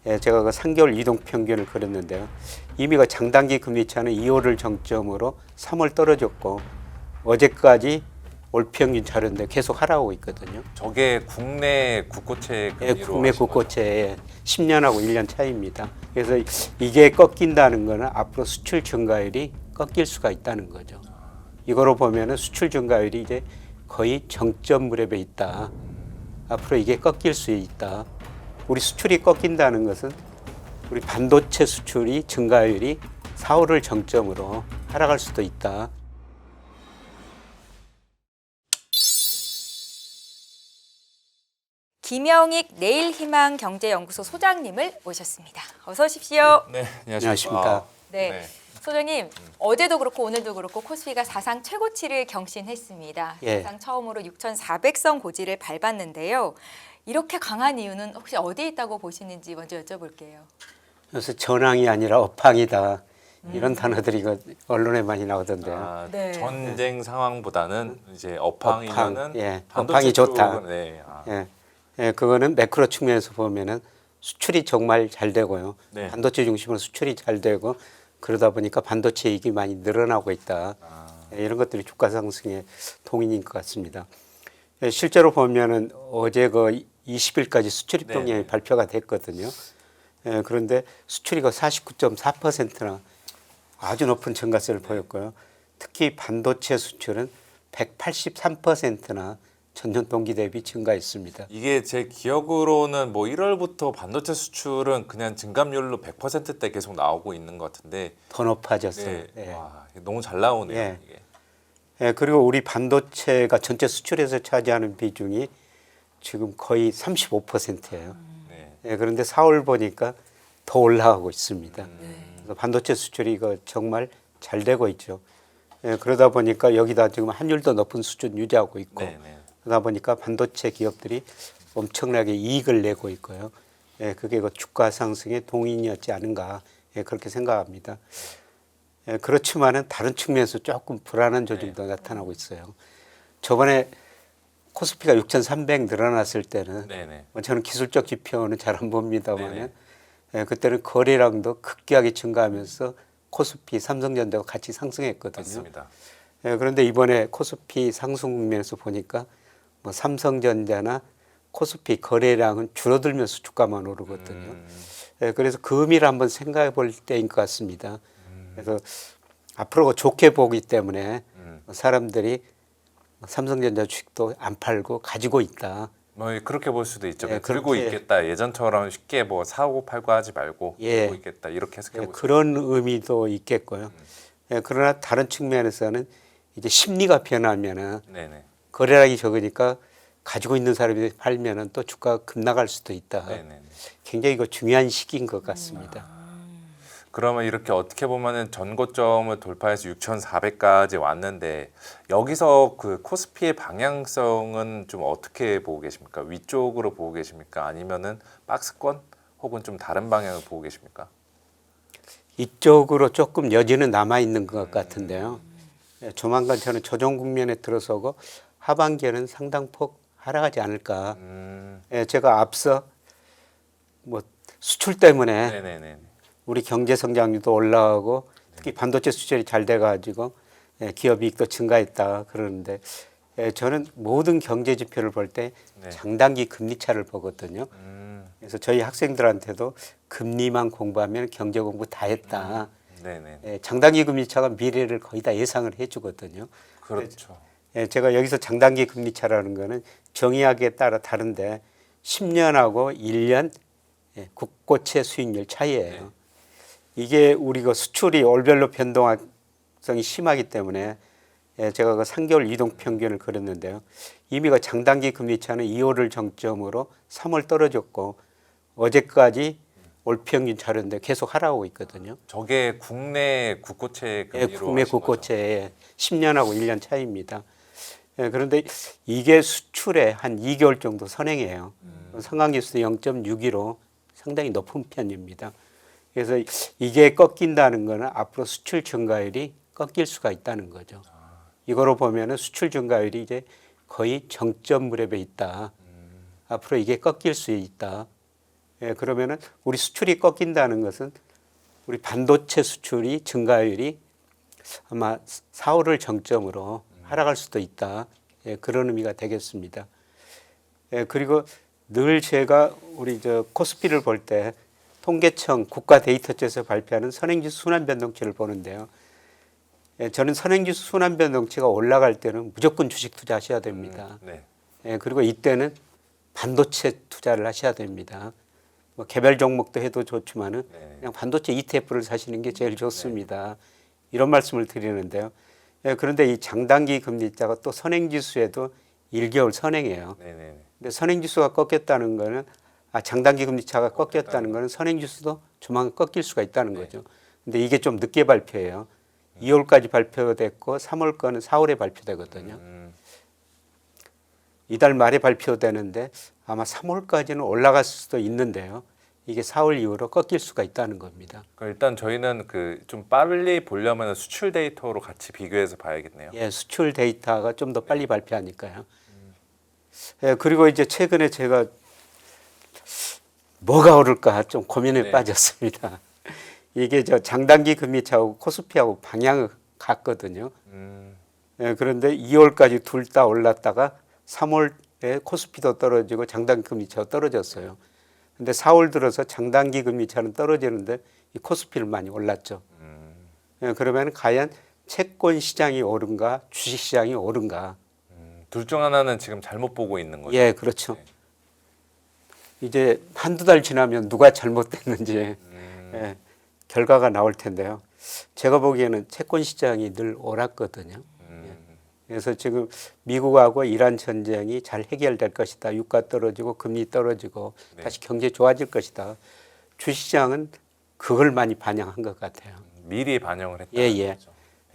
제가 그 3개월 이동 평균을 그렸는데요. 이미 그 장단기 금리차는 2월을 정점으로 3월 떨어졌고 어제까지 올 평균 자료인데 계속 하락하고 있거든요. 저게 국내 국고채 금리로 국내 하신 거죠? 국고채의 10년하고 1년 차이입니다. 그래서 이게 꺾인다는 거는 앞으로 수출 증가율이 꺾일 수가 있다는 거죠. 이거로 보면은 수출 증가율이 이제 거의 정점 무렵에 있다. 앞으로 이게 꺾일 수 있다. 우리 수출이 꺾인다는 것은 우리 반도체 수출이 증가율이 4월을 정점으로 하락할 수도 있다. 김영익 내일희망경제연구소 소장님을 모셨습니다. 어서 오십시오. 네, 안녕하십니까. 네. 소장님, 어제도 그렇고 오늘도 그렇고 코스피가 사상 최고치를 경신했습니다. 예. 사상 처음으로 6,400선 고지를 밟았는데요. 이렇게 강한 이유는 혹시 어디에 있다고 보시는지 먼저 여쭤볼게요. 그래서 전황이 아니라 업황이다. 이런 단어들이 언론에 많이 나오던데요. 아, 네. 전쟁 상황보다는 이제 업황이면은 업황, 예. 반도체 업황이 좋다. 쪽은, 네. 아, 예, 그거는 매크로 측면에서 보면은 수출이 정말 잘 되고요. 네. 반도체 중심으로 수출이 잘 되고 그러다 보니까 반도체 이익이 많이 늘어나고 있다. 예, 이런 것들이 주가 상승의 동인인 것 같습니다. 예, 실제로 보면은 어제 그 20일까지 수출 입동량이 네. 발표가 됐거든요. 예, 그런데 수출이 그 49.4%나 아주 높은 증가세를 보였고요. 특히 반도체 수출은 183%나 전년 동기 대비 증가했습니다. 이게 제 기억으로는 뭐 1월부터 반도체 수출은 그냥 증감률로 100%대 계속 나오고 있는 것 같은데 더 높아졌어요. 네. 예. 와, 너무 잘 나오네요. 예. 이게. 예, 그리고 우리 반도체가 전체 수출에서 차지하는 비중이 지금 거의 35%예요. 네. 예, 그런데 4월 보니까 더 올라가고 있습니다. 그래서 반도체 수출이 이거 정말 잘 되고 있죠. 예, 그러다 보니까 여기다 지금 환율도 높은 수준 유지하고 있고 네, 네. 그러다 보니까 반도체 기업들이 엄청나게 이익을 내고 있고요. 예, 그게 그 주가 상승의 동인이었지 않은가 예, 그렇게 생각합니다. 예, 그렇지만은 다른 측면에서 조금 불안한 조짐도 나타나고 있어요. 저번에 코스피가 6,300 늘어났을 때는 네, 네. 뭐 저는 기술적 지표는 잘 안 봅니다만 네네. 예, 그때는 거래량도 급격하게 증가하면서 코스피, 삼성전자가 같이 상승했거든요. 맞습니다. 예, 그런데 이번에 코스피 상승 국면에서 보니까 뭐 삼성전자나 코스피 거래량은 줄어들면서 주가만 오르거든요. 예, 그래서 그 의미를 한번 생각해 볼 때인 것 같습니다. 그래서 앞으로 좋게 보기 때문에 사람들이 삼성전자 주식도 안 팔고 가지고 있다. 뭐 그렇게 볼 수도 있죠. 예, 들고 그렇게- 있겠다. 예전처럼 쉽게 뭐 사고 팔고 하지 말고 예. 들고 있겠다. 이렇게 해석해 예, 보시죠. 그런 의미도 있겠고요. 예, 그러나 다른 측면에서는 이제 심리가 변하면은 네, 네. 거래량이 적으니까 가지고 있는 사람이 팔면은 또 주가가 급락할 수도 있다. 네, 네. 굉장히 이거 중요한 시기인 것 같습니다. 그러면 이렇게 어떻게 보면은 전고점을 돌파해서 6,400까지 왔는데 여기서 그 코스피의 방향성은 좀 어떻게 보고 계십니까? 위쪽으로 보고 계십니까? 아니면은 박스권 혹은 좀 다른 방향을 보고 계십니까? 이쪽으로 조금 여지는 남아 있는 것 같은데요. 예, 조만간 저는 조정 국면에 들어서고 하반기에는 상당폭 하락하지 않을까. 예, 제가 앞서 뭐 수출 때문에 네, 네, 네. 우리 경제 성장률도 올라가고 특히 반도체 수출이 잘 돼가지고 예, 기업 이익도 증가했다 그러는데 예, 저는 모든 경제 지표를 볼 때 네. 장단기 금리 차를 보거든요. 그래서 저희 학생들한테도 금리만 공부하면 경제 공부 다 했다. 네, 네. 예, 장단기 금리 차가 미래를 거의 다 예상을 해주거든요. 그렇죠. 예, 제가 여기서 장단기 금리 차라는 거는 정의하기에 따라 다른데 10년하고 1년 예, 국고채 수익률 차이예요. 이게 우리가 수출이 월별로 변동성이 심하기 때문에 예, 제가 그 3개월 이동 평균을 그렸는데요. 이미 그 장단기 금리 차는 2월을 정점으로 3월 떨어졌고 어제까지 올 평균 자료인데 계속 하락하고 있거든요. 저게 국내 국고채 예, 금리로 국내 하신 거죠? 국고채의 10년하고 1년 차이입니다. 예, 그런데 이게 수출에 한 2개월 정도 선행해요. 상황지수 0.62로 상당히 높은 편입니다. 그래서 이게 꺾인다는 거는 앞으로 수출 증가율이 꺾일 수가 있다는 거죠. 이거로 보면은 수출 증가율이 이제 거의 정점 무렵에 있다. 앞으로 이게 꺾일 수 있다. 예, 그러면은 우리 수출이 꺾인다는 것은 우리 반도체 수출이 증가율이 아마 4월을 정점으로 하락할 수도 있다. 예, 그런 의미가 되겠습니다. 예, 그리고 늘 제가 우리 저 코스피를 볼 때 통계청 국가 데이터처에서 발표하는 선행지수 순환 변동치를 보는데요. 예, 저는 선행지수 순환 변동치가 올라갈 때는 무조건 주식 투자하셔야 됩니다. 네. 예, 그리고 이때는 반도체 투자를 하셔야 됩니다. 뭐 개별 종목도 해도 좋지만은 네. 그냥 반도체 ETF를 사시는 게 제일 좋습니다. 이런 말씀을 드리는데요. 예, 그런데 이 장단기 금리자가 또 선행지수에도 1개월 선행이에요. 네네. 근데 선행지수가 꺾였다는 거는 장단기 금리차가 꺾였다는 거는 선행지수도 조만간 꺾일 수가 있다는 거죠. 근데 이게 좀 늦게 발표해요. 2월까지 발표됐고 3월 거는 4월에 발표되거든요. 이달 말에 발표되는데 아마 3월까지는 올라갈 수도 있는데요. 이게 4월 이후로 꺾일 수가 있다는 겁니다. 그럼 일단 저희는 그 좀 빨리 보려면 수출 데이터로 같이 비교해서 봐야겠네요. 예, 수출 데이터가 좀 더 빨리 발표하니까요. 예, 그리고 이제 최근에 제가 뭐가 오를까 좀 고민에 네. 빠졌습니다. 이게 저 장단기 금리차하고 코스피하고 방향을 같거든요. 예, 그런데 2월까지 둘 다 올랐다가 3월에 코스피도 떨어지고 장단기 금리차가 떨어졌어요. 근데 4월 들어서 장단기 금리차는 떨어지는데 이 코스피는 많이 올랐죠. 예, 그러면 과연 채권 시장이 오른가 주식 시장이 오른가? 둘 중 하나는 지금 잘못 보고 있는 거죠. 예, 그렇죠. 이제 한두 달 지나면 누가 잘못됐는지 예, 결과가 나올 텐데요. 제가 보기에는 채권 시장이 늘 옳았거든요. 예. 그래서 지금 미국하고 이란 전쟁이 잘 해결될 것이다. 유가 떨어지고 금리 떨어지고 네. 다시 경제 좋아질 것이다. 주시장은 그걸 많이 반영한 것 같아요. 미리 반영을 했다. 예, 예.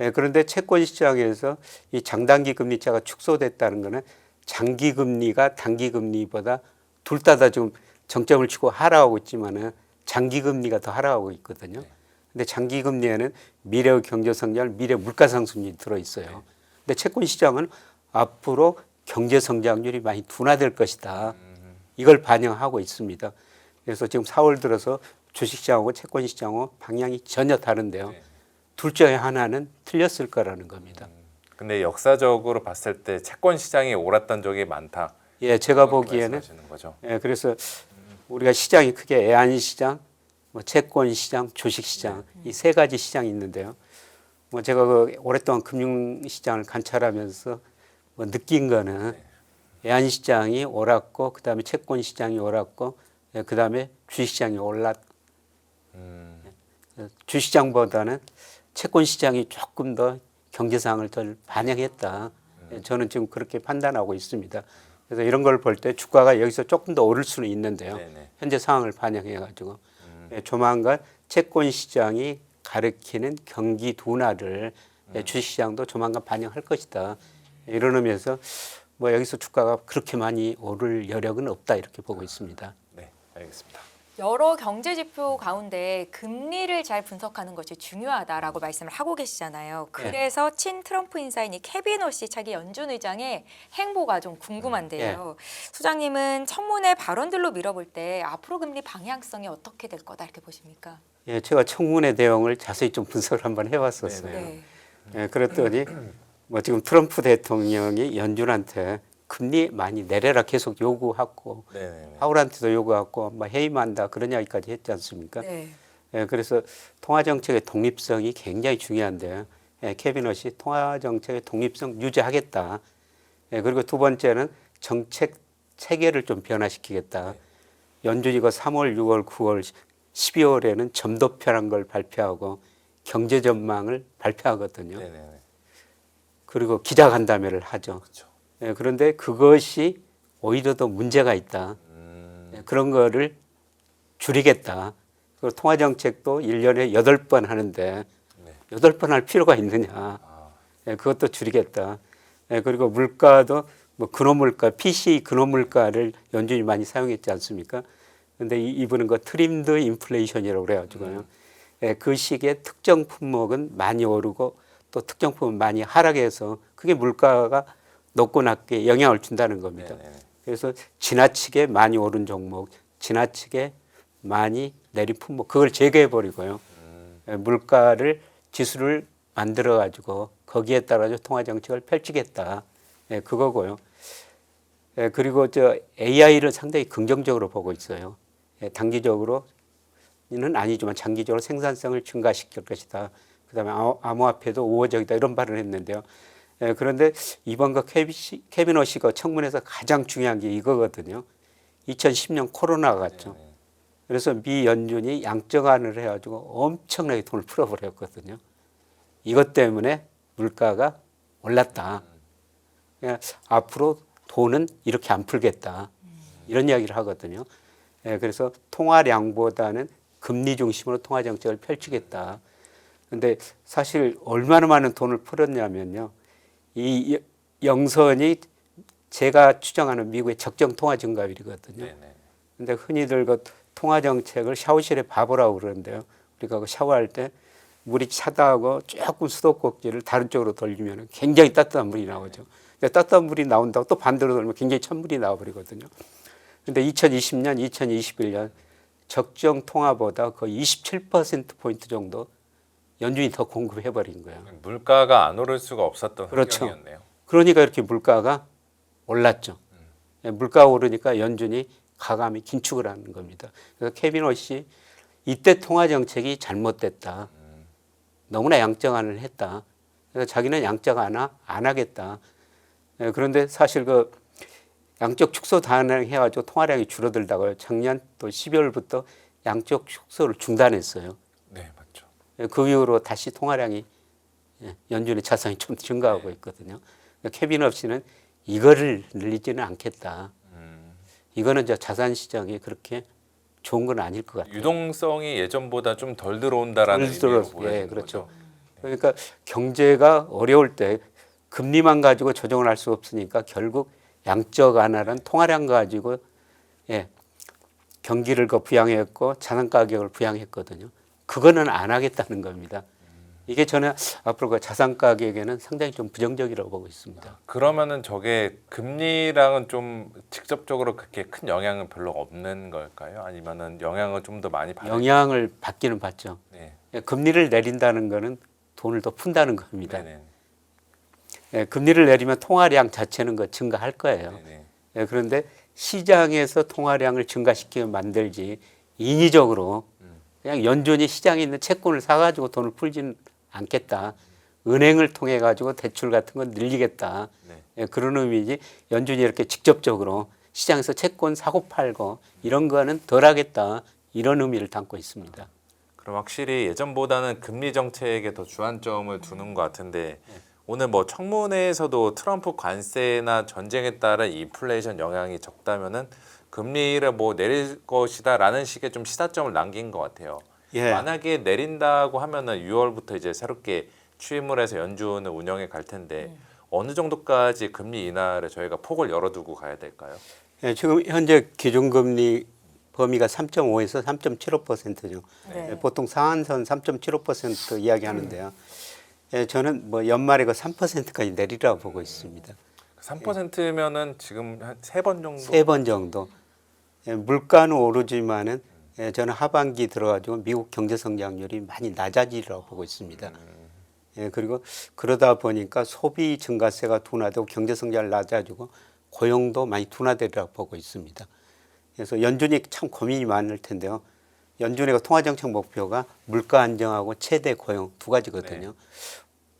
예, 그런데 채권 시장에서 이 장단기 금리차가 축소됐다는 것은 장기 금리가 단기 금리보다 둘 다 지금 정점을 치고 하락하고 있지만은 장기 금리가 더 하락하고 있거든요. 근데 장기 금리에는 미래 경제 성장, 미래 물가 상승률이 들어 있어요. 근데 채권 시장은 앞으로 경제 성장률이 많이 둔화될 것이다. 이걸 반영하고 있습니다. 그래서 지금 4월 들어서 주식 시장하고 채권 시장하고 방향이 전혀 다른데요. 네. 둘 중에 하나는 틀렸을 거라는 겁니다. 근데 역사적으로 봤을 때 채권 시장이 옳았던 적이 많다. 예, 제가 그렇게 보기에는 말씀하시는 거죠. 예, 그래서 우리가 시장이 크게 애한 시장, 뭐 채권 시장, 주식 시장 이 세 가지 시장이 있는데요. 뭐 제가 그 오랫동안 금융 시장을 관찰하면서 뭐 느낀 거는 애한 시장이 옳았고 그다음에 채권 시장이 옳았고 예, 그다음에 주식 시장이 올랐. 주식 시장보다는 채권 시장이 조금 더 경제 상황을 덜 반영했다. 예, 저는 지금 그렇게 판단하고 있습니다. 그래서 이런 걸 볼 때 주가가 여기서 조금 더 오를 수는 있는데요. 네네. 현재 상황을 반영해 가지고 조만간 채권 시장이 가리키는 경기 둔화를 주식 시장도 조만간 반영할 것이다. 이런 의미에서 뭐 여기서 주가가 그렇게 많이 오를 여력은 없다 이렇게 보고 있습니다. 네, 알겠습니다. 여러 경제 지표 가운데 금리를 잘 분석하는 것이 중요하다라고 말씀을 하고 계시잖아요. 그래서 친 트럼프 인사인 이 케빈 호시 차기 연준 의장의 행보가 좀 궁금한데요. 소장님은 청문회 발언들로 밀어볼 때 앞으로 금리 방향성이 어떻게 될 거다 이렇게 보십니까? 예, 제가 청문회 내용을 자세히 좀 분석을 한번 해봤었어요. 네. 예, 그랬더니 뭐 지금 트럼프 대통령이 연준한테 금리 많이 내려라 계속 요구하고 네네네. 파월한테도 요구하고 뭐 해임한다 그런 이야기까지 했지 않습니까? 네. 예, 그래서 통화 정책의 독립성이 굉장히 중요한데요. 예, 케빈 헛이 통화 정책의 독립성 유지하겠다. 예, 그리고 두 번째는 정책 체계를 좀 변화시키겠다. 연준이가 3월, 6월, 9월, 12월에는 점도표란 걸 발표하고 경제 전망을 발표하거든요. 네네네. 그리고 기자간담회를 하죠. 그렇죠. 예, 그런데 그것이 오히려 더 문제가 있다. 예, 그런 거를 줄이겠다. 그리고 통화정책도 1년에 8번 하는데 네. 8번 할 필요가 있느냐. 예, 그것도 줄이겠다. 예, 그리고 물가도 뭐 근원물가, PCE 근원물가를 연준이 많이 사용했지 않습니까? 그런데 이분은 그 트림드 인플레이션이라고 그래가지고요. 예, 그 시기에 특정 품목은 많이 오르고 또 특정 품목은 많이 하락해서 그게 물가가 높고 낮게 영향을 준다는 겁니다. 네네. 그래서 지나치게 많이 오른 종목, 지나치게 많이 내린 품목 그걸 제거해 버리고요. 물가를 지수를 만들어 가지고 거기에 따라서 통화 정책을 펼치겠다. 예, 그거고요. 예, 그리고 저 AI를 상당히 긍정적으로 보고 있어요. 예, 단기적으로는 아니지만 장기적으로 생산성을 증가시킬 것이다. 그다음에 암호화폐도 우호적이다 이런 발언을 했는데요. 예, 그런데 이번 거 케빈 어시가 청문회에서 가장 중요한 게 이거거든요. 2010년 코로나가 갔죠. 그래서 미 연준이 양적완을 해가지고 엄청나게 돈을 풀어버렸거든요. 이것 때문에 물가가 올랐다. 그러니까 앞으로 돈은 이렇게 안 풀겠다. 이런 이야기를 하거든요. 예, 그래서 통화량보다는 금리 중심으로 통화 정책을 펼치겠다. 근데 사실 얼마나 많은 돈을 풀었냐면요. 이 영선이 제가 추정하는 미국의 적정 통화 증가율이거든요. 근데 흔히들 그 통화 정책을 샤워실에 바보라고 그러는데요. 우리가 그 샤워할 때 물이 차다하고 조금 수도꼭지를 다른 쪽으로 돌리면 굉장히 따뜻한 물이 나오죠. 근데 따뜻한 물이 나온다고 또 반대로 돌면 굉장히 찬물이 나와버리거든요. 근데 2020년, 2021년 적정 통화보다 거의 27%포인트 정도 연준이 더 공급해버린 거예요. 물가가 안 오를 수가 없었던 그렇죠. 환경이었네요. 그러니까 이렇게 물가가 올랐죠. 물가가 오르니까 연준이 가감히 긴축을 하는 겁니다. 그래서 케빈 어시 이때 통화 정책이 잘못됐다. 너무나 양적완을 했다. 그래서 자기는 양적 안 하겠다. 그런데 사실 그 양적 축소 단행해가지고 통화량이 줄어들다가 작년 또 12월부터 양적 축소를 중단했어요. 네, 맞죠. 그 이후로 다시 통화량이 연준의 자산이 좀 증가하고 있거든요. 케빈 업씨는 이거를 늘리지는 않겠다. 이거는 저 자산 시장이 그렇게 좋은 건 아닐 것 같아요. 유동성이 예전보다 좀 덜 들어온다라는 의미로 보여지는 예, 그렇죠. 거죠. 그러니까 경제가 어려울 때 금리만 가지고 조정을 할 수 없으니까 결국 양적 완화는 통화량 가지고 예, 경기를 부양했고 자산 가격을 부양했거든요. 그거는 안 하겠다는 겁니다. 이게 저는 앞으로 그 자산 가격에는 상당히 좀 부정적이라고 보고 있습니다. 그러면은 저게 금리랑은 좀 직접적으로 그렇게 큰 영향은 별로 없는 걸까요? 아니면은 영향을 좀 더 많이 받을? 영향을 받기는 받죠. 네. 예, 금리를 내린다는 거는 돈을 더 푼다는 겁니다. 네네. 예, 금리를 내리면 통화량 자체는 그 증가할 거예요. 네네. 예, 그런데 시장에서 통화량을 증가시키게 만들지 인위적으로 그냥 연준이 시장에 있는 채권을 사가지고 돈을 풀지는 않겠다. 은행을 통해 가지고 대출 같은 건 늘리겠다. 네. 예, 그런 의미지 연준이 이렇게 직접적으로 시장에서 채권 사고 팔고 이런 거는 덜 하겠다. 이런 의미를 담고 있습니다. 그럼 확실히 예전보다는 금리 정책에 더 주안점을 두는 것 같은데 오늘 뭐 청문회에서도 트럼프 관세나 전쟁에 따른 인플레이션 영향이 적다면은 금리를 뭐 내릴 것이다라는 식의 좀 시사점을 남긴 것 같아요. 예. 만약에 내린다고 하면은 6월부터 이제 새롭게 취임을 해서 연준을 운영해 갈 텐데 어느 정도까지 금리 인하를 저희가 폭을 열어두고 가야 될까요? 예, 지금 현재 기준금리 범위가 3.5에서 3.75%죠. 네. 보통 상한선 3.75% 이야기하는데요. 예, 저는 뭐 연말에 그 3%까지 내리라고 보고 있습니다. 3%면은 지금 한 3번 정도. 3번 정도. 예, 물가는 오르지만은 예, 저는 하반기 들어가지고 미국 경제 성장률이 많이 낮아지리라고 보고 있습니다. 예, 그리고 그러다 보니까 소비 증가세가 둔화되고 경제 성장을 낮아지고 고용도 많이 둔화되리라고 보고 있습니다. 그래서 연준이 참 고민이 많을 텐데요. 연준의 통화정책 목표가 물가 안정하고 최대 고용 두 가지거든요.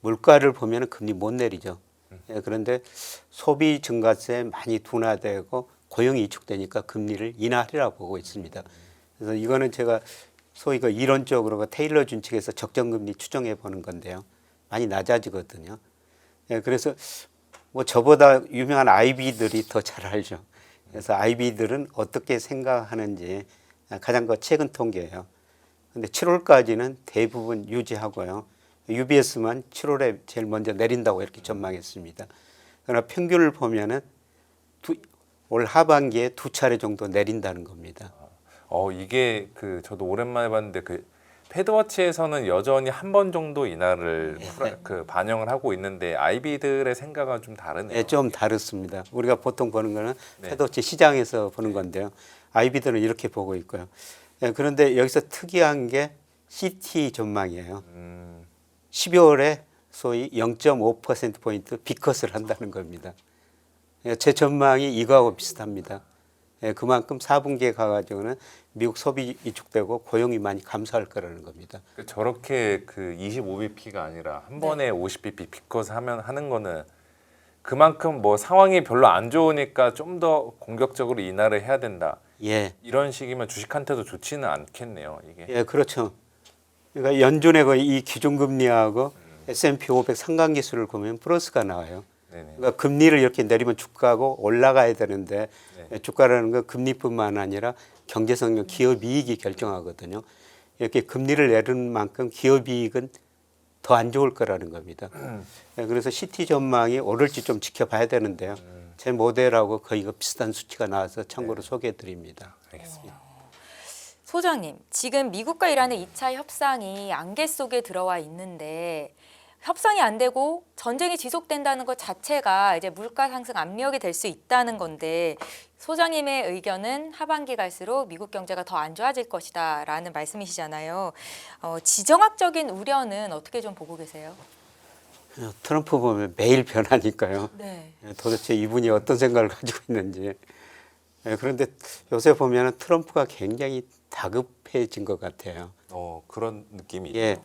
물가를 보면 금리 못 내리죠. 예, 그런데 소비 증가세 많이 둔화되고 고용이 위축되니까 금리를 인하하리라고 보고 있습니다. 그래서 이거는 제가 소위 그 이론적으로 그 테일러 준칙에서 적정금리 추정해 보는 건데요. 많이 낮아지거든요. 예, 그래서 뭐 저보다 유명한 아이비들이 더 잘 알죠. 그래서 아이비들은 어떻게 생각하는지 가장 그 최근 통계예요. 근데 7월까지는 대부분 유지하고요. UBS만 7월에 제일 먼저 내린다고 이렇게 전망했습니다. 그러나 평균을 보면은 올 하반기에 2차례 정도 내린다는 겁니다. 이게 저도 오랜만에 봤는데 패드워치에서는 여전히 한 번 정도 인하를 반영을 하고 있는데 아이비들의 생각은 좀 다르네요. 네, 좀 다릅니다. 우리가 보통 보는 거는 패드워치 시장에서 보는 건데요. 아이비들은 이렇게 보고 있고요. 예, 그런데 여기서 특이한 게 CT 전망이에요. 12월에 소위 0.5%포인트 비컷을 한다는 겁니다. 예, 제 전망이 이거하고 비슷합니다. 예, 그만큼 4분기에 가가지고는 미국 소비 위축되고 고용이 많이 감소할 거라는 겁니다. 저렇게 그 25bp가 아니라 한 네. 번에 50bp 비컷 하는 거는 그만큼 뭐 상황이 별로 안 좋으니까 좀 더 공격적으로 인하를 해야 된다. 예, 이런 식이면 주식한테도 좋지는 않겠네요. 이게. 예, 그렇죠. 그러니까 연준의 이 기준금리하고 S&P 500 상관기술을 보면 플러스가 나와요. 네네. 그러니까 금리를 이렇게 내리면 주가하고 올라가야 되는데 네. 주가라는 건 금리뿐만 아니라 경제성과 기업 이익이 결정하거든요. 이렇게 금리를 내리는 만큼 기업 이익은 더 안 좋을 거라는 겁니다. 그래서 CT 전망이 오를지 좀 지켜봐야 되는데요. 제 모델하고 거의 비슷한 수치가 나와서 참고로 소개해 드립니다. 알겠습니다. 소장님, 지금 미국과 이란의 2차 협상이 안개 속에 들어와 있는데 협상이 안 되고 전쟁이 지속된다는 것 자체가 이제 물가 상승 압력이 될 수 있다는 건데 소장님의 의견은 하반기 갈수록 미국 경제가 더 안 좋아질 것이다라는 말씀이시잖아요. 지정학적인 우려는 어떻게 좀 보고 계세요? 트럼프 보면 매일 변하니까요. 네. 도대체 이분이 어떤 생각을 가지고 있는지. 그런데 요새 보면 트럼프가 굉장히 다급해진 것 같아요. 그런 느낌이 예. 있죠.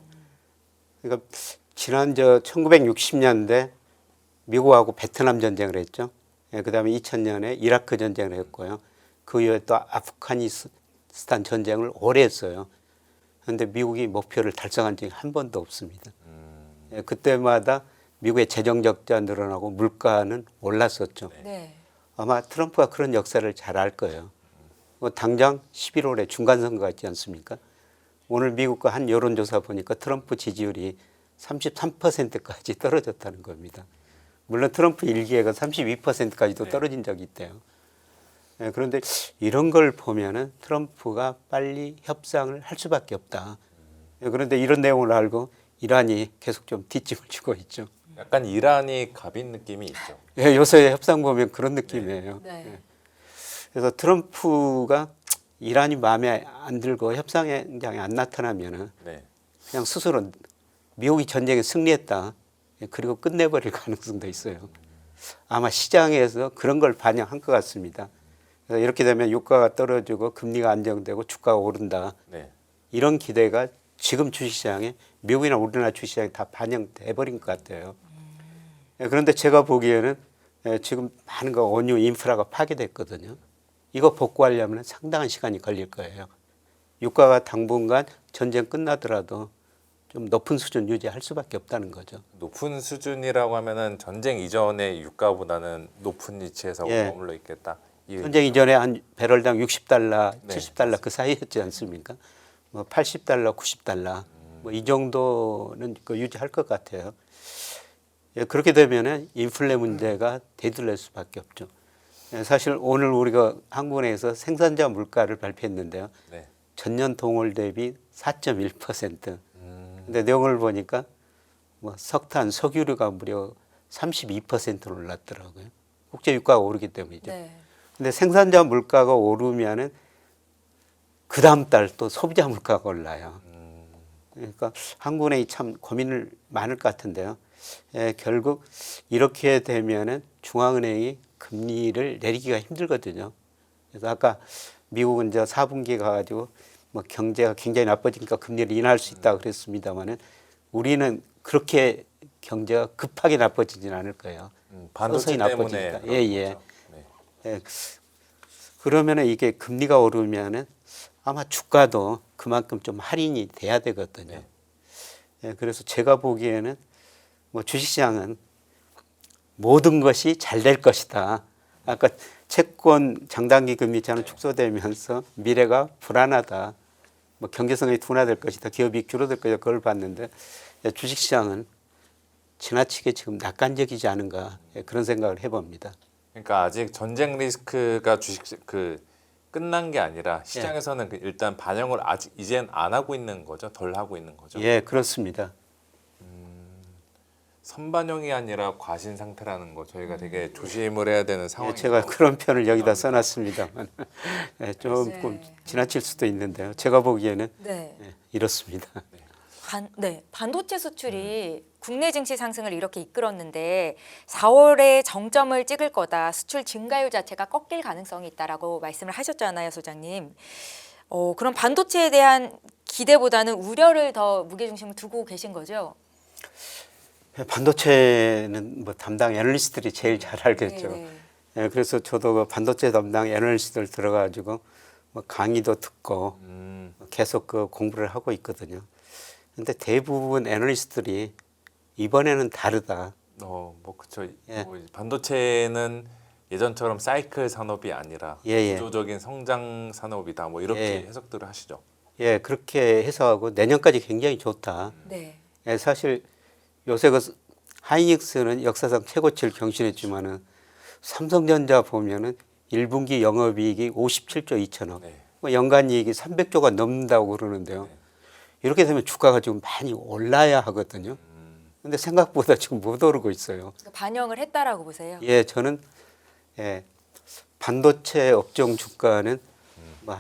그러니까 지난 1960년대 미국하고 베트남 전쟁을 했죠. 그다음에 2000년에 이라크 전쟁을 했고요. 그 이후에 또 아프가니스탄 전쟁을 오래 했어요. 그런데 미국이 목표를 달성한 적이 한 번도 없습니다. 그때마다 미국의 재정 적자 늘어나고 물가는 올랐었죠. 네. 아마 트럼프가 그런 역사를 잘 알 거예요. 당장 11월에 중간선거가 있지 않습니까? 오늘 미국과 한 여론조사 보니까 트럼프 지지율이 33%까지 떨어졌다는 겁니다. 물론 트럼프 일기예가 32%까지도 떨어진 적이 있대요. 그런데 이런 걸 보면은 트럼프가 빨리 협상을 할 수밖에 없다. 그런데 이런 내용을 알고 이란이 계속 좀 뒷짐을 지고 있죠. 약간 이란이 갑인 느낌이 있죠. 요새 협상 보면 그런 느낌이에요. 네. 그래서 트럼프가 이란이 마음에 안 들고 협상 현장에 안 나타나면은 네. 그냥 스스로 미국이 전쟁에 승리했다. 그리고 끝내버릴 가능성도 있어요. 아마 시장에서 그런 걸 반영한 것 같습니다. 그래서 이렇게 되면 유가가 떨어지고 금리가 안정되고 주가가 오른다. 네. 이런 기대가 지금 주식시장에 미국이나 우리나라 주식시장에 다 반영돼 버린 것 같아요. 그런데 제가 보기에는 지금 많은 거 원유 인프라가 파괴됐거든요. 이거 복구하려면 상당한 시간이 걸릴 거예요. 유가가 당분간 전쟁 끝나더라도 좀 높은 수준 유지할 수밖에 없다는 거죠. 높은 수준이라고 하면은 전쟁 이전의 유가보다는 높은 위치에서 예. 머물러 있겠다. 전쟁 이전에 한 배럴당 $60, 네, $70 그 사이였지 않습니까? 뭐 $80, $90 뭐 이 정도는 유지할 것 같아요. 예, 그렇게 되면은 인플레 문제가 대두될 수밖에 없죠. 예, 사실 오늘 우리가 한국은행에서 생산자 물가를 발표했는데요. 네. 전년 동월 대비 4.1%. 근데 내용을 보니까 뭐 석탄, 석유류가 무려 32% 올랐더라고요. 국제 유가가 오르기 때문이죠. 네. 근데 생산자 물가가 오르면은 그 다음 달 또 소비자 물가가 올라요. 그러니까 한국은행이 참 고민을 많을 것 같은데요. 예, 결국 이렇게 되면은 중앙은행이 금리를 내리기가 힘들거든요. 그래서 아까 미국은 이제 4분기에 가가지고 뭐 경제가 굉장히 나빠지니까 금리를 인하할 수 있다 그랬습니다만은 우리는 그렇게 경제가 급하게 나빠지지는 않을 거예요. 반도체 서서히 때문에 나빠지니까. 예, 예. 거죠. 네. 예. 그러면은 이게 금리가 오르면은 아마 주가도 그만큼 좀 할인이 돼야 되거든요. 네. 예, 그래서 제가 보기에는 뭐 주식시장은 모든 것이 잘 될 것이다. 아까 채권 장단기 금리차는 축소되면서 미래가 불안하다. 뭐 경제성이 둔화될 것이다. 기업이 줄어들 것이다. 그걸 봤는데 예, 주식시장은 지나치게 지금 낙관적이지 않은가 예, 그런 생각을 해봅니다. 그러니까 아직 전쟁 리스크가 주식 끝난 게 아니라 시장에서는 일단 반영을 아직 이젠 안 하고 있는 거죠. 덜 하고 있는 거죠. 예, 그렇습니다. 선반영이 아니라 과신 상태라는 거 저희가 되게 조심을 해야 되는 예, 상황이죠. 제가 그런 편을 여기다 써놨습니다만 예, 조금 네. 지나칠 수도 있는데요. 제가 보기에는 네. 예, 이렇습니다. 반도체 수출이 국내 증시 상승을 이렇게 이끌었는데 4월에 정점을 찍을 거다. 수출 증가율 자체가 꺾일 가능성이 있다라고 말씀을 하셨잖아요, 소장님. 그럼 반도체에 대한 기대보다는 우려를 더 무게중심을 두고 계신 거죠? 반도체는 뭐 담당 애널리스트들이 제일 잘 알겠죠. 네. 예, 그래서 저도 그 반도체 담당 애널리스트들 들어가지고 뭐 강의도 듣고 계속 그 공부를 하고 있거든요. 근데 대부분 애널리스트들이 이번에는 다르다. 뭐 그쵸. 예. 뭐 반도체는 예전처럼 사이클 산업이 아니라 예, 예. 구조적인 성장 산업이다. 뭐 이렇게 예. 해석들을 하시죠. 예, 그렇게 해석하고 내년까지 굉장히 좋다. 네. 예, 사실 요새 그 하이닉스는 역사상 최고치를 경신했지만은 삼성전자 보면은 1분기 영업이익이 57조 2천억, 네. 뭐 연간이익이 300조가 넘는다고 그러는데요. 이렇게 되면 주가가 좀 많이 올라야 하거든요. 근데 생각보다 지금 못 오르고 있어요. 그러니까 반영을 했다라고 보세요. 예, 저는 예, 반도체 업종 주가는 뭐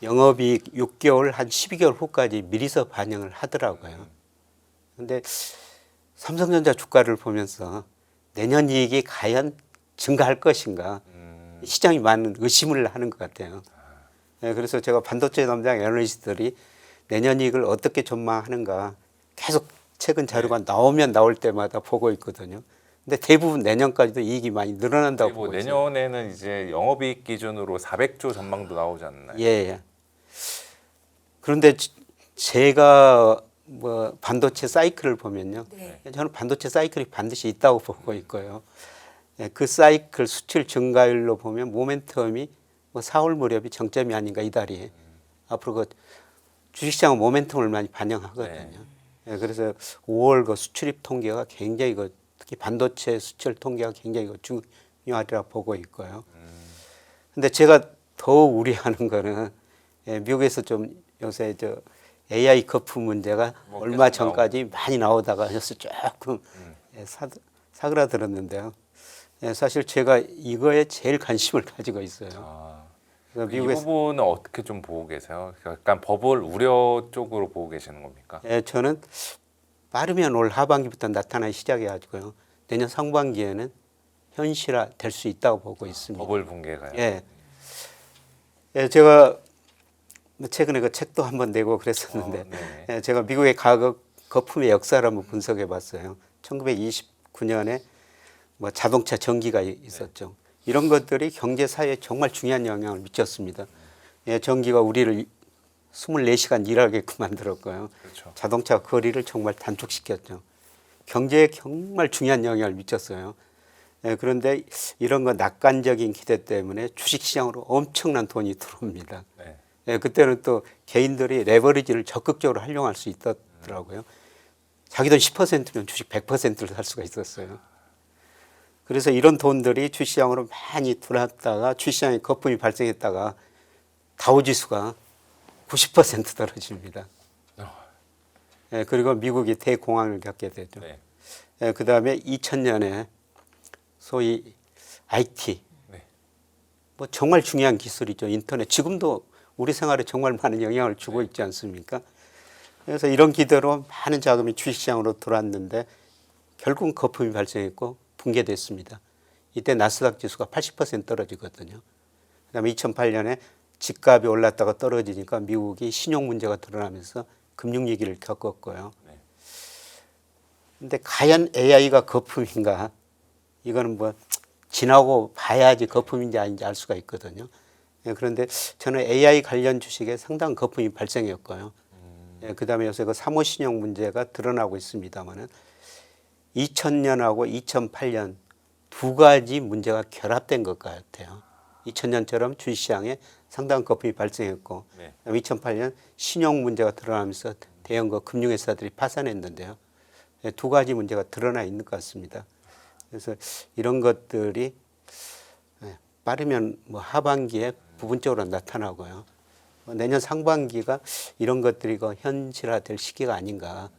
영업이익 6개월 한 12개월 후까지 미리서 반영을 하더라고요. 근데 삼성전자 주가를 보면서 내년 이익이 과연 증가할 것인가 시장이 많은 의심을 하는 것 같아요. 예, 그래서 제가 반도체 담당 애널리스트들이 내년 이익을 어떻게 전망하는가 계속 최근 자료가 나오면 나올 때마다 보고 있거든요. 근데 대부분 내년까지도 이익이 많이 늘어난다고 뭐 보고 있어요. 내년에는 이제 영업이익 기준으로 400조 전망도 나오지 않나요? 예, 예. 그런데 제가 뭐 반도체 사이클을 보면요. 네. 저는 반도체 사이클이 반드시 있다고 보고 있고요. 예, 그 사이클 수출 증가율로 보면 모멘텀이 뭐 4월 무렵이 정점이 아닌가 이달이. 앞으로 그 주식시장은 모멘텀을 많이 반영하거든요. 예, 그래서 5월 그 수출입 통계가 굉장히 그 특히 반도체 수출 통계가 굉장히 그 중요하리라 보고 있고요. 근데 제가 더 우려하는 거는 예, 미국에서 좀 요새 저 AI 거품 문제가 뭐 얼마 계속 전까지 많이 나오다가 그래서 조금 예, 사그라들었는데요. 예, 사실 제가 이거에 제일 관심을 가지고 있어요. 아, 그래서 이 미국에서 부분은 어떻게 좀 보고 계세요? 약간 버블 우려 쪽으로 보고 계시는 겁니까? 예, 저는 빠르면 올 하반기부터 나타나기 시작해가지고요. 내년 상반기에는 현실화 될 수 있다고 보고 있습니다. 버블 붕괴가요. 예. 예, 제가 최근에 그 책도 한번 내고 그랬었는데 네. 예, 제가 미국의 가격 거품의 역사를 한번 분석해 봤어요. 1929년에 뭐 자동차 전기가 있었죠. 이런 것들이 경제 사회에 정말 중요한 영향을 미쳤습니다. 예, 전기가 우리를 24시간 일하게끔 만들었고요. 그렇죠. 자동차 거리를 정말 단축시켰죠. 경제에 정말 중요한 영향을 미쳤어요. 예, 그런데 이런 거 낙관적인 기대 때문에 주식시장으로 엄청난 돈이 들어옵니다. 네. 예, 그때는 또 개인들이 레버리지를 적극적으로 활용할 수 있더라고요. 자기 돈 10%면 주식 100%를 살 수가 있었어요. 그래서 이런 돈들이 주시장으로 많이 들어왔다가 주시장에 거품이 발생했다가 다우지수가 90% 떨어집니다. 예, 그리고 미국이 대공황을 겪게 되죠. 네. 예, 그 다음에 2000년에 소위 IT, 네. 뭐 정말 중요한 기술이죠. 인터넷. 지금도 우리 생활에 정말 많은 영향을 주고 있지 않습니까? 그래서 이런 기대로 많은 자금이 주식시장으로 들어왔는데 결국은 거품이 발생했고 붕괴됐습니다. 이때 나스닥 지수가 80% 떨어지거든요. 그다음에 2008년에 집값이 올랐다가 떨어지니까 미국이 신용 문제가 드러나면서 금융위기를 겪었고요. 근데 과연 AI가 거품인가? 이거는 뭐 지나고 봐야지 거품인지 아닌지 알 수가 있거든요. 예, 그런데 저는 AI 관련 주식에 상당한 거품이 발생했고요. 예, 그다음에 요새 그 사모신용 문제가 드러나고 있습니다만은 2000년하고 2008년 두 가지 문제가 결합된 것 같아요. 2000년처럼 주식시장에 상당한 거품이 발생했고 네. 2008년 신용 문제가 드러나면서 대형 그 금융회사들이 파산했는데요. 예, 두 가지 문제가 드러나 있는 것 같습니다. 그래서 이런 것들이 예, 빠르면 뭐 하반기에 부분적으로 나타나고요. 내년 상반기가 이런 것들이 현실화될 시기가 아닌가.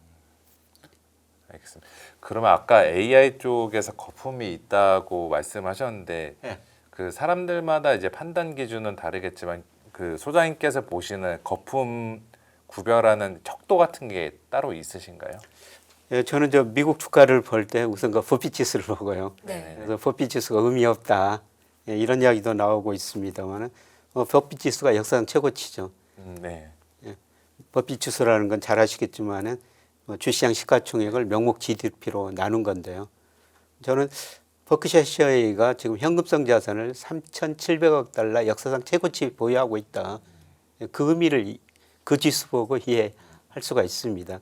알겠습니다. 그러면 아까 AI 쪽에서 거품이 있다고 말씀하셨는데 네. 그 사람들마다 이제 판단 기준은 다르겠지만 그 소장님께서 보시는 거품 구별하는 척도 같은 게 따로 있으신가요? 예, 저는 저 미국 주가를 볼 때 우선 그 버핏 지수를 보고요. 네. 그래서 버핏 지수가 의미 없다. 예, 이런 이야기도 나오고 있습니다만 버핏 지수가 역사상 최고치죠. 네. 버핏 지수라는 건 잘 아시겠지만은 주시장 시가총액을 명목 GDP로 나눈 건데요. 저는 버크셔시어가 지금 현금성 자산을 3,700억 달러 역사상 최고치 보유하고 있다. 그 의미를 그 지수 보고 이해할 수가 있습니다.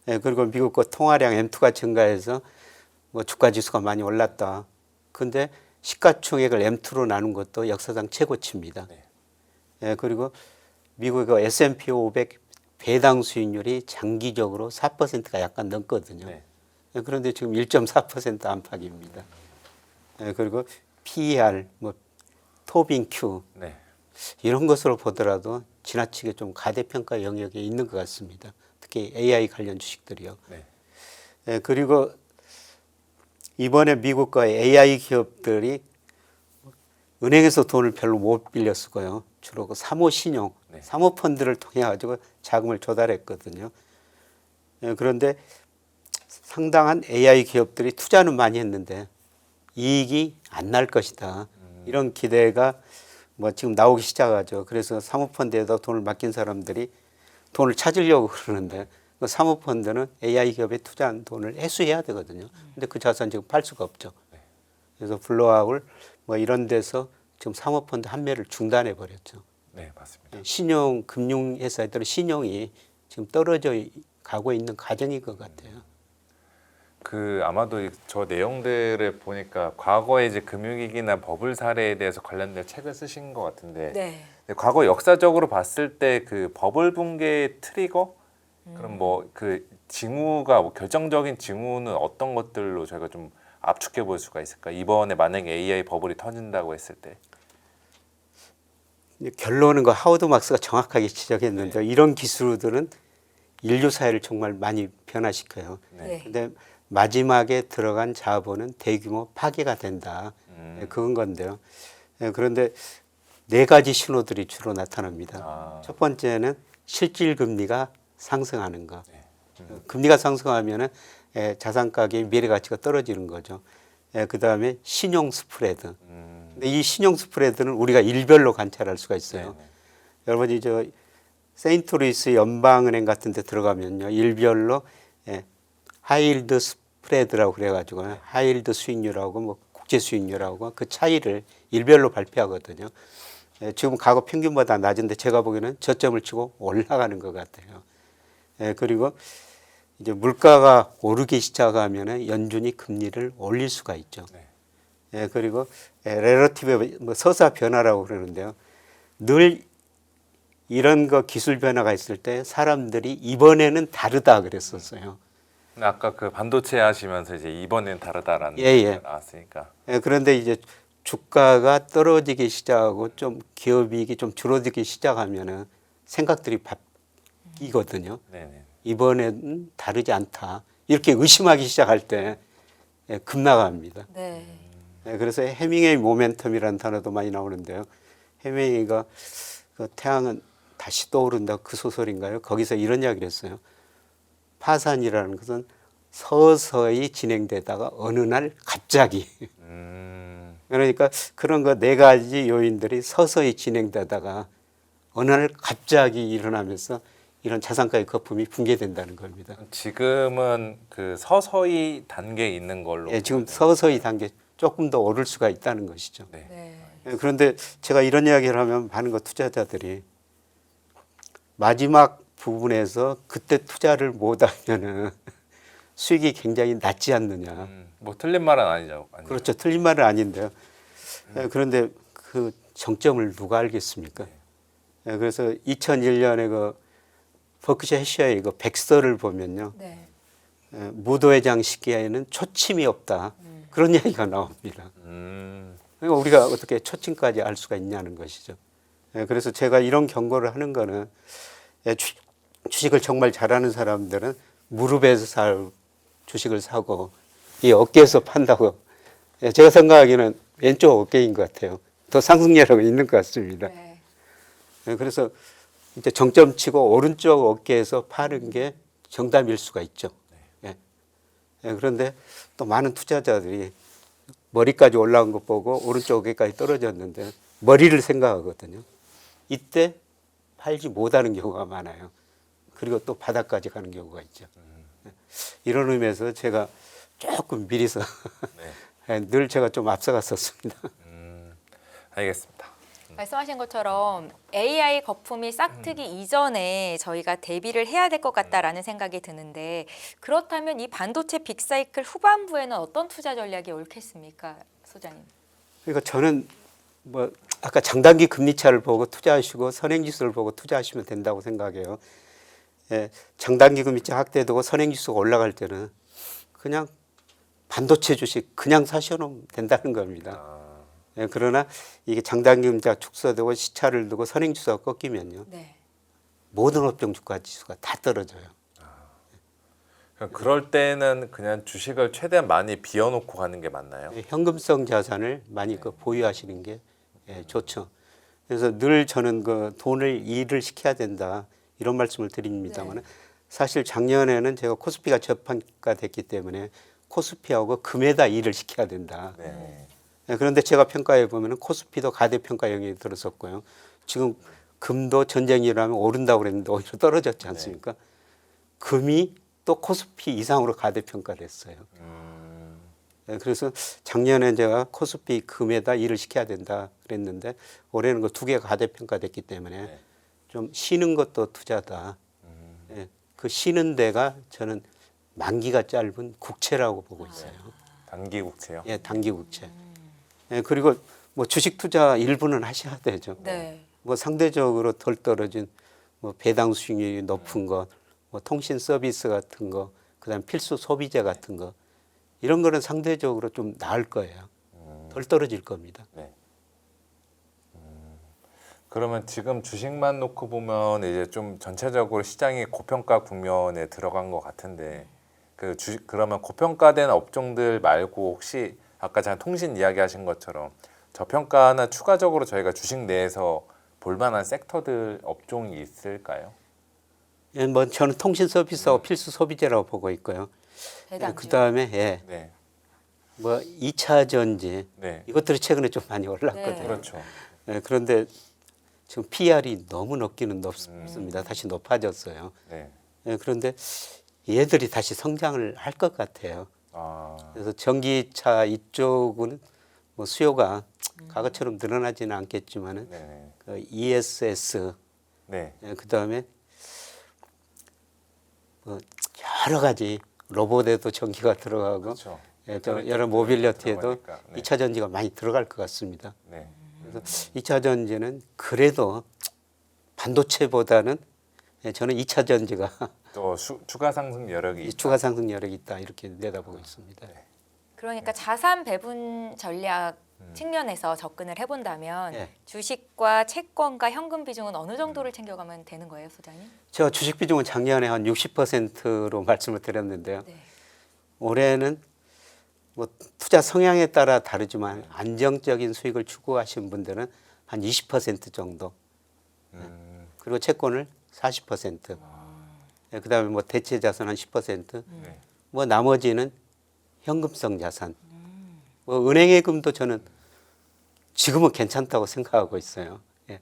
예, 그리고 미국 거 통화량 M2가 증가해서 뭐 주가 지수가 많이 올랐다. 근데 시가총액을 M2로 나눈 것도 역사상 최고치입니다. 네. 예, 그리고 미국의 그 S&P 500 배당 수익률이 장기적으로 4%가 약간 넘거든요. 네. 예, 그런데 지금 1.4% 안팎입니다. 예, 그리고 PER, 뭐 토빙 Q 네. 이런 것으로 보더라도 지나치게 좀 가대평가 영역에 있는 것 같습니다. 특히 AI 관련 주식들이요. 네. 예, 그리고 이번에 미국과 AI 기업들이 은행에서 돈을 별로 못 빌려 쓰고요. 주로 그 사모신용, 네. 사모펀드를 통해 가지고 자금을 조달했거든요. 예, 그런데 상당한 AI 기업들이 투자는 많이 했는데 이익이 안 날 것이다. 이런 기대가 뭐 지금 나오기 시작하죠. 그래서 사모펀드에다 돈을 맡긴 사람들이 돈을 찾으려고 그러는데 그 사모펀드는 AI 기업에 투자한 돈을 회수해야 되거든요. 근데 그 자산 지금 팔 수가 없죠. 그래서 블루아울 뭐 이런 데서 지금 사모펀드 판매를 중단해 버렸죠. 네, 맞습니다. 신용 금융 회사들은 신용이 지금 떨어져 가고 있는 과정인 것 같아요. 그 아마도 저 내용들을 보니까 과거에 이제 금융위기나 버블 사례에 대해서 관련된 책을 쓰신 것 같은데 네. 근데 과거 역사적으로 봤을 때 그 버블 붕괴의 트리거 그럼 뭐 그 징후가 뭐 결정적인 징후는 어떤 것들로 저희가 좀 압축해 볼 수가 있을까? 이번에 만약에 AI 버블이 터진다고 했을 때. 결론은 그 하워드 막스가 정확하게 지적했는데 이런 기술들은 인류 사회를 정말 많이 변화시켜요. 네. 근데 마지막에 들어간 자본은 대규모 파괴가 된다. 예, 그건 건데요. 예, 그런데 네 가지 신호들이 주로 나타납니다. 아. 첫 번째는 실질 금리가 상승하는 거. 금리가 상승하면은 자산 가격의 미래 가치가 떨어지는 거죠. 그 다음에 신용 스프레드. 근데 이 신용 스프레드는 우리가 일별로 관찰할 수가 있어요. 네네. 여러분이 저 세인트루이스 연방은행 같은 데 들어가면요. 일별로 하이힐드 스프레드라고 그래가지고 하이힐드 수익률하고 뭐 국제 수익률하고 그 차이를 일별로 발표하거든요. 지금 과거 평균보다 낮은데 제가 보기에는 저점을 치고 올라가는 것 같아요. 그리고 이제 물가가 오르기 시작하면은 연준이 금리를 올릴 수가 있죠. 네. 그리고 레러티브 뭐 서사 변화라고 그러는데요. 늘 이런 거 기술 변화가 있을 때 사람들이 이번에는 다르다 그랬었어요. 근데 아까 그 반도체 하시면서 이제 이번엔 다르다라는 예, 예. 얘기가 나왔으니까. 그런데 이제 주가가 떨어지기 시작하고 좀 기업이익이 좀 줄어들기 시작하면은 생각들이 바뀌거든요. 네네. 이번에는 다르지 않다. 이렇게 의심하기 시작할 때 급락합니다. 네. 그래서 해밍웨이 모멘텀이라는 단어도 많이 나오는데요. 해밍웨이가 그 태양은 다시 떠오른다 그 소설인가요? 거기서 이런 이야기를 했어요. 파산이라는 것은 서서히 진행되다가 어느 날 갑자기 그러니까 그런 거 네 가지 요인들이 서서히 진행되다가 어느 날 갑자기 일어나면서 이런 자산가의 거품이 붕괴된다는 겁니다. 지금은 그 서서히 단계에 있는 걸로. 지금 서서히 단계 조금 더 오를 수가 있다는 것이죠. 네. 네. 그런데 제가 이런 이야기를 하면 많은 거 투자자들이 마지막 부분에서 그때 투자를 못하면은 수익이 굉장히 낮지 않느냐. 뭐 틀린 말은 아니죠. 그렇죠. 틀린 말은 아닌데요. 그런데 그 정점을 누가 알겠습니까? 그래서 2001년에 그 버크셔 해셔의 그 백서를 보면요. 네. 무도회장 시기에는 초침이 없다. 그런 이야기가 나옵니다. 그러니까 우리가 어떻게 초침까지 알 수가 있냐는 것이죠. 그래서 제가 이런 경고를 하는 거는 주식을 정말 잘하는 사람들은 무릎에서 살고 주식을 사고 이 어깨에서 판다고 제가 생각하기에는 왼쪽 어깨인 것 같아요. 더 상승률이 있는 것 같습니다. 네. 그래서 이제 정점 치고 오른쪽 어깨에서 파는 게 정답일 수가 있죠. 예. 그런데 또 많은 투자자들이 머리까지 올라온 거 보고 오른쪽 어깨까지 떨어졌는데 머리를 생각하거든요. 이때 팔지 못하는 경우가 많아요. 그리고 또 바닥까지 가는 경우가 있죠. 이런 의미에서 제가 조금 미리서 늘 제가 좀 앞서갔었습니다. 알겠습니다. 말씀하신 것처럼 AI 거품이 싹트기 이전에 저희가 대비를 해야 될 것 같다라는 생각이 드는데 그렇다면 이 반도체 빅사이클 후반부에는 어떤 투자 전략이 옳겠습니까, 소장님? 그러니까 저는 뭐 아까 장단기 금리 차를 보고 투자하시고 선행지수를 보고 투자하시면 된다고 생각해요. 예, 장단기 금리차 확대되고 선행지수가 올라갈 때는 그냥 반도체 주식 그냥 사셔놓으면 된다는 겁니다. 예, 그러나 이게 장단기 금리가 축소되고 시차를 두고 선행지수가 꺾이면요. 네. 모든 업종 주가 지수가 다 떨어져요. 그럴 때는 그냥 주식을 최대한 많이 비워놓고 가는 게 맞나요? 예, 현금성 자산을 많이 그 보유하시는 게 예, 좋죠. 그래서 늘 저는 그 돈을 일을 시켜야 된다 이런 말씀을 드립니다만 사실 작년에는 제가 코스피가 저평가됐기 때문에 코스피하고 금에다 일을 시켜야 된다. 네. 예, 그런데 제가 평가해 보면 코스피도 가대평가 영역에 들었었고요. 지금 금도 전쟁이 일어나면 오른다고 그랬는데 오히려 떨어졌지 않습니까? 금이 또 코스피 이상으로 가대평가됐어요. 예, 그래서 작년에 제가 코스피 금에다 일을 시켜야 된다 그랬는데 올해는 그 두 개가 가대평가됐기 때문에 좀 쉬는 것도 투자다. 예, 그 쉬는 데가 저는 만기가 짧은 국채라고 보고 있어요. 단기 국채요? 예, 단기 국채. 예, 그리고 뭐 주식 투자 일부는 하셔야 되죠. 네. 뭐 상대적으로 덜 떨어진 뭐 배당 수익률이 높은 것, 뭐 통신 서비스 같은 거, 그다음 필수 소비재 같은 거 이런 거는 상대적으로 좀 나을 거예요. 덜 떨어질 겁니다. 네. 그러면 지금 주식만 놓고 보면 이제 좀 전체적으로 시장이 고평가 국면에 들어간 것 같은데 그 주식 그러면 고평가된 업종들 말고 혹시 아까 제가 통신 이야기하신 것처럼 저평가나 추가적으로 저희가 주식 내에서 볼만한 섹터들 업종이 있을까요? 예, 뭐 저는 통신 서비스하고 필수 소비재라고 보고 있고요. 배당주. 그 다음에 예, 네, 뭐 2차 전지 네, 이것들이 최근에 좀 많이 올랐거든요. 네. 그렇죠. 예, 그런데 지금 PR이 너무 높기는 높습니다. 다시 높아졌어요. 네, 예, 그런데 얘들이 다시 성장을 할 것 같아요. 아, 그래서 전기차 이쪽은 뭐 수요가 과거처럼 늘어나지는 않겠지만은 네, 그 ESS 네, 그 다음에 뭐 여러 가지 로봇에도 전기가 들어가고 그렇죠. 예, 또 여러 모빌리티에도 들어가니까, 네. 2차 전지가 많이 들어갈 것 같습니다. 네, 그래서 2차 전지는 그래도 반도체보다는 예, 저는 2차 전지가 또 추가 상승 여력이 있다. 추가 상승 여력이 있다 이렇게 내다보고 있습니다. 그러니까 자산 배분 전략 측면에서 접근을 해본다면 예. 주식과 채권과 현금 비중은 어느 정도를 챙겨가면 되는 거예요, 소장님? 제가 주식 비중은 작년에 한 60%로 말씀을 드렸는데요. 네. 올해는 뭐 투자 성향에 따라 다르지만 안정적인 수익을 추구하시는 분들은 한 20% 정도. 그리고 채권을 40%. 예, 그다음에 뭐 대체 자산 한 10%. 네. 뭐 나머지는 현금성 자산. 뭐 은행예금도 저는 지금은 괜찮다고 생각하고 있어요. 예.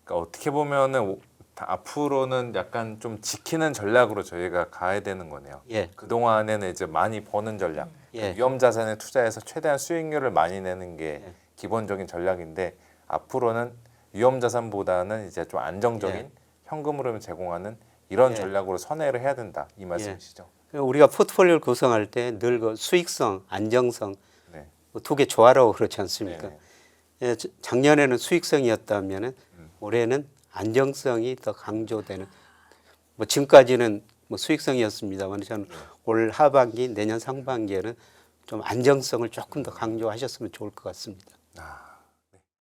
그러니까 어떻게 보면은 앞으로는 약간 좀 지키는 전략으로 저희가 가야 되는 거네요. 예. 그 동안에는 이제 많이 버는 전략, 예. 위험 자산에 투자해서 최대한 수익률을 많이 내는 게 기본적인 전략인데 앞으로는 위험 자산보다는 이제 좀 안정적인 현금으로 제공하는 이런 예. 전략으로 선회를 해야 된다 이 말씀이시죠? 우리가 포트폴리오를 구성할 때 늘 그 수익성, 안정성 네. 두 개 조화라고 그렇지 않습니까? 네. 예, 작년에는 수익성이었다면은 올해는 안정성이 더 강조되는. 뭐 지금까지는 뭐 수익성이었습니다만 저는 올 하반기, 내년 상반기에는 좀 안정성을 조금 더 강조하셨으면 좋을 것 같습니다. 아,